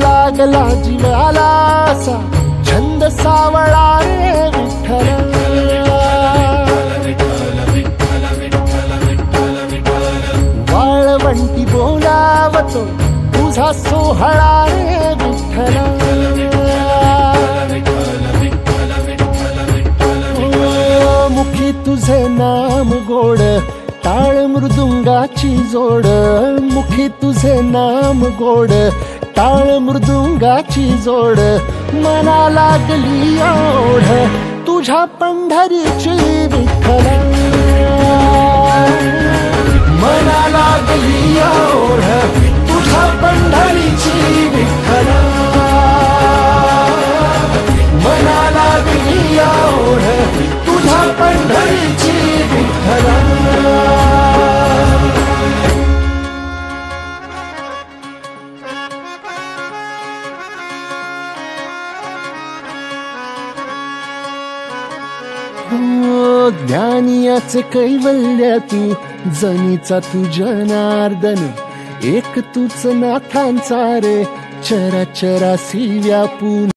लागला जीवाला असा छंद सावळा रे विठ्ठल वाळवंटी बोलावतो तुझा सोहळा रे विठ्ठल मुखी तुझे नाम गोड टाळ मृदुंगाची जोड मुखी तुझे नाम गोड टाळ मृदुंगाची जोड मना लागली ओढ तुझ्या पंढरीची विठ्ठल मना लागली ओढ तुझ्या पंढरीची विठ्ठल मना लागली ओढ तुझ्या पंढरीची विठ्ठल ज्ञानियाचे कैवल्याती जनीचा तू जनार्दन एक तूच नाथांचा रे चराचरासी व्यापून